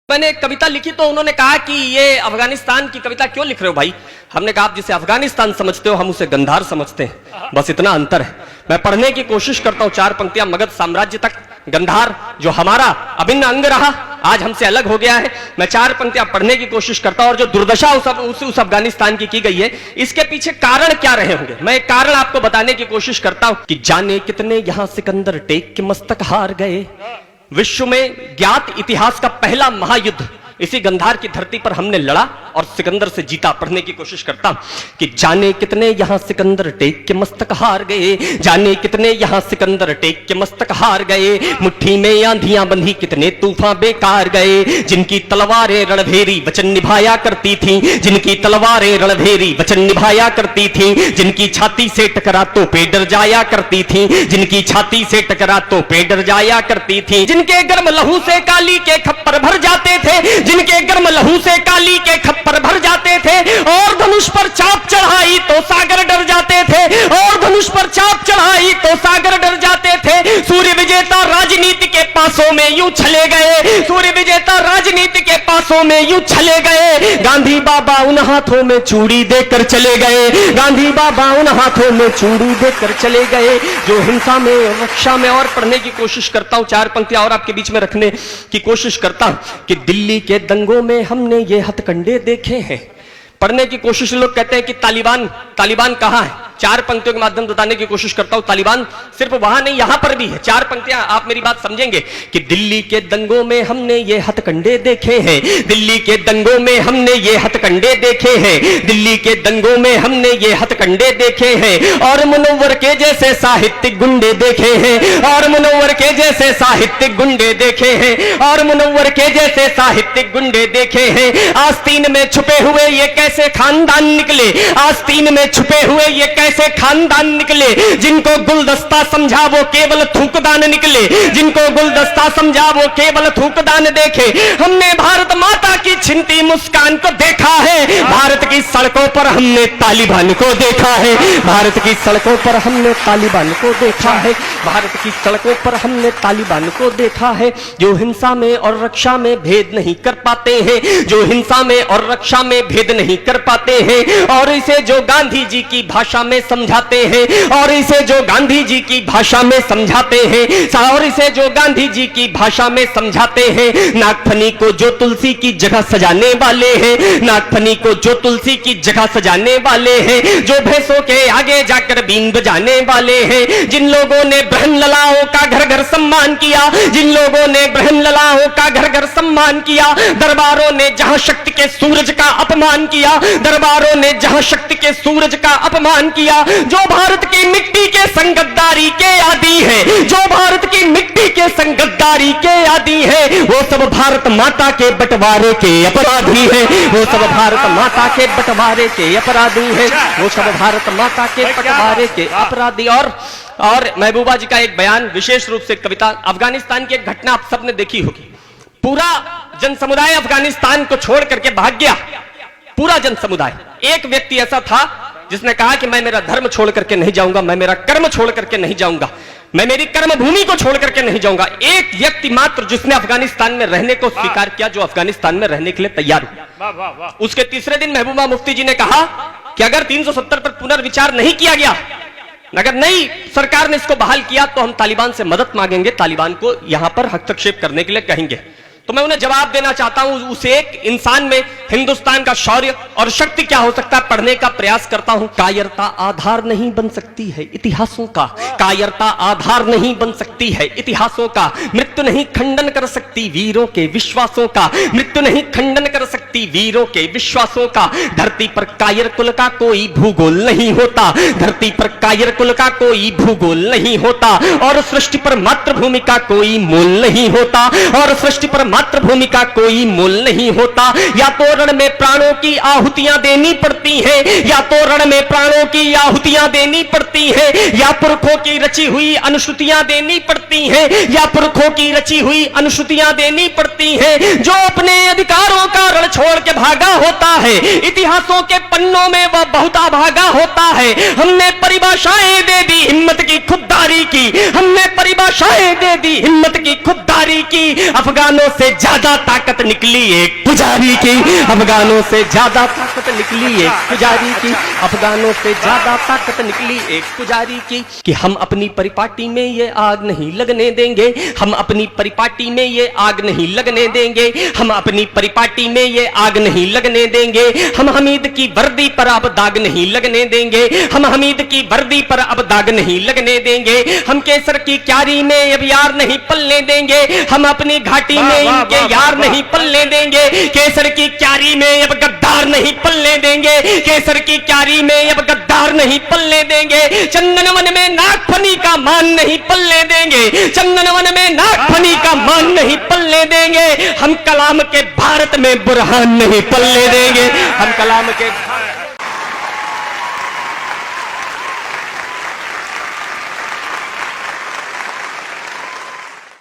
मैंने एक कविता लिखी तो उन्होंने कहा कि ये अफगानिस्तान की कविता क्यों लिख रहे हो भाई। हमने कहा आप जिसे अफगानिस्तान समझते हो हम उसे गंधार समझते हैं, बस इतना अंतर है। मैं पढ़ने की कोशिश करता हूं चार पंक्तियां मगध साम्राज्य तक, गंधार जो हमारा अभिन्न अंग रहा आज हमसे अलग हो गया है। मैं चार पंक्तियां पढ़ने की कोशिश करता हूं और जो दुर्दशा उस अफगानिस्तान की गई है इसके पीछे कारण क्या रहे होंगे मैं एक कारण आपको बताने की कोशिश करता हूं कि जाने कितने यहां सिकंदर टेक के मस्तक हार गए। विश्व में ज्ञात इतिहास का पहला महायुद्ध इसी गंधार की धरती पर हमने लड़ा और सिकंदर से जीता। पढ़ने की कोशिश करता हूं कि जाने कितने यहां सिकंदर टेक के मस्तक हार गए, जाने कितने यहां सिकंदर टेक के मस्तक हार गए। मुट्ठी में आंधियां बंधी कितने तूफान बेकार गए, जिनकी तलवारें रणभेरी वचन निभाया करती थी, जिनकी तलवारें रणभेरी वचन निभाया करती थी, जिनकी छाती से टकरा तो पे डर जाया करती थी, जिनकी छाती से टकरा तो पे डर जाया करती थी, जिनके गर्म लहू से काली के खप्पर भर जाते थे, जिनके गर्म लहू से काली के खप्पर भर जाते थे, और धनुष पर चाप चढ़ाई तो सागर डर जाते थे, और धनुष पर चाप चढ़ाई तो सागर डर जाते थे। सूर्य विजेता राजनीति के पासों में यूं चले गए, सूर्य विजेता राजनीति के पासों में यूं चले गए। गांधी बाबा उन हाथों में चूड़ी देकर चले गए, गांधी बाबा उन हाथों में चूड़ी देकर चले गए जो हिंसा में रक्षा में। और पढ़ने की कोशिश करता हूं चार पंक्तियां और आपके बीच में रखने की कोशिश करता हूं कि दिल्ली के दंगों में हमने ये हथकंडे देखे हैं। पढ़ने की कोशिश लोग कहते हैं कि तालिबान कहां है। चार पंक्तियों के माध्यम बताने की कोशिश करता हूं तालिबान सिर्फ वहां नहीं यहां पर भी है। चार पंक्तियां आप मेरी बात समझेंगे कि दिल्ली के दंगों में हमने ये हथकंडे देखे हैं, दिल्ली के दंगों में हमने ये हथकंडे देखे हैं, दिल्ली के दंगों में हमने ये हथकंडे देखे हैं, और मुनव्वर के जैसे साहित्यिक गुंडे देखे हैं, और मुनव्वर के जैसे साहित्यिक गुंडे देखे हैं, और मुनव्वर के जैसे साहित्यिक गुंडे देखे हैं। आस्तीन में छुपे हुए ये कैसे खानदान निकले, आस्तीन में छुपे हुए ये कैसे खानदान निकले, जिनको गुलदस्ता समझा वो केवल थूकदान निकले, जिनको गुलदस्ता समझा वो केवल थूकदान देखे। हमने भारत माता की छिनती मुस्कान को देखा है, भारत की सड़कों पर हमने तालिबान को देखा है, भारत की सड़कों पर हमने तालिबान को देखा है, भारत की सड़कों पर हमने तालिबान को देखा है जो हिंसा में और रक्षा में भेद नहीं कर पाते हैं, जो हिंसा में और रक्षा में भेद नहीं कर पाते हैं, और इसे जो गांधी जी की भाषा में समझाते हैं, और इसे जो गांधी जी की भाषा में समझाते हैं, और इसे जो गांधी जी की भाषा में समझाते हैं। नागफनी को जो तुलसी की जगह सजाने वाले हैं, नागफनी को जो तुलसी की जगह सजाने वाले हैं, जो भैंसों के आगे जाकर बीन बजाने वाले हैं, जिन लोगों ने बहन ललाओं का घर घर सम्मान किया, जिन लोगों ने बहन ललाओं का घर घर सम्मान किया, दरबारों ने जहां शक्ति के सूरज का अपमान किया, दरबारों ने जहां शक्ति के सूरज का अपमान किया, जो भारत की मिट्टी के संगद्दारी के आदी है, जो भारत की मिट्टी के संगद्दारी के आदी है, वो सब भारत माता के बंटवारे के अपराधी है, वो सब भारत माता के बंटवारे के अपराधी है, वो सब भारत माता के बंटवारे के अपराधी। और महबूबा जी का एक बयान विशेष रूप से कविता, अफगानिस्तान की एक घटना आप सबने देखी होगी। पूरा जन समुदाय अफगानिस्तान को छोड़ करके भाग गया, पूरा जन समुदाय। एक व्यक्ति ऐसा था जिसने कहा कि मैं मेरा धर्म छोड़ करके नहीं जाऊंगा, मैं मेरा कर्म छोड़ करके नहीं जाऊंगा, मैं मेरी कर्म भूमि को छोड़ करके नहीं जाऊंगा। एक व्यक्ति मात्र जिसने अफगानिस्तान में रहने को स्वीकार किया, जो अफगानिस्तान में रहने के लिए तैयार हुआ। उसके तीसरे दिन महबूबा मुफ्ती जी ने कहा कि अगर 370 पर पुनर्विचार नहीं किया गया, अगर नहीं सरकार ने इसको बहाल किया तो हम तालिबान से मदद मांगेंगे, तालिबान को यहां पर हस्तक्षेप करने के लिए कहेंगे। तो मैं उन्हें जवाब देना चाहता हूं उस एक इंसान में हिंदुस्तान का शौर्य और शक्ति क्या हो सकता है, पढ़ने का प्रयास करता हूं। कायरता आधार नहीं बन सकती है इतिहासों का, कायरता आधार नहीं बन सकती है इतिहासों का, मृत्यु नहीं खंडन कर सकती वीरों के विश्वासों का, मृत्यु नहीं खंडन कर सकती वीरों के विश्वासों का। धरती पर कायर कुल का कोई भूगोल नहीं होता, धरती पर कायर कुल का कोई भूगोल नहीं होता, और सृष्टि पर मातृभूमि का कोई मोल नहीं होता, और सृष्टि पर मातृभूमि का कोई मोल नहीं होता। या तो रण में प्राणों की आहुतियां देनी पड़ती हैं, या तो रण में प्राणों की आहुतियां देनी पड़ती हैं, या पुरखों की रची हुई अनुश्रुतियां देनी पड़ती हैं, या पुरखों की रची हुई अनुश्रुतियां देनी पड़ती हैं। जो अपने अधिकारों का रण छोड़ के भागा होता है, इतिहासों के पन्नों में वह बहुत अभागा होता है। हमने परिभाषाएं दे दी हिम्मत की खुददारी की, हमने परिभाषाएं दे दी हिम्मत की खुददारी की। अफगानों से ज्यादा ताकत निकली एक पुजारी की, अफगानों से ज्यादा ताकत निकली एक पुजारी की, अफगानों से ज्यादा ताकत निकली एक पुजारी की। कि हम अपनी परिपाटी में ये आग नहीं लगने देंगे, हम अपनी परिपाटी में ये आग नहीं लगने देंगे, हम अपनी परिपाटी में ये आग नहीं लगने देंगे। हम हमीद की वर्दी पर अब दाग नहीं लगने देंगे, हम हमीद की वर्दी पर अब दाग नहीं लगने देंगे। हम केसर की क्यारी में अब यार नहीं पलने देंगे, हम अपनी घाटी में इनके यार नहीं पलने देंगे। केसर की क्यारी में अब गद्दार नहीं पलने देंगे, केसर की क्यारी में अब गद्दार नहीं पलने देंगे। चंदनवन में नागफनी का मान नहीं पलने देंगे, चंदनवन में नागफनी का मान नहीं पलने देंगे। हम कलाम के भारत में बुरहान नहीं पलने देंगे, हम कलाम के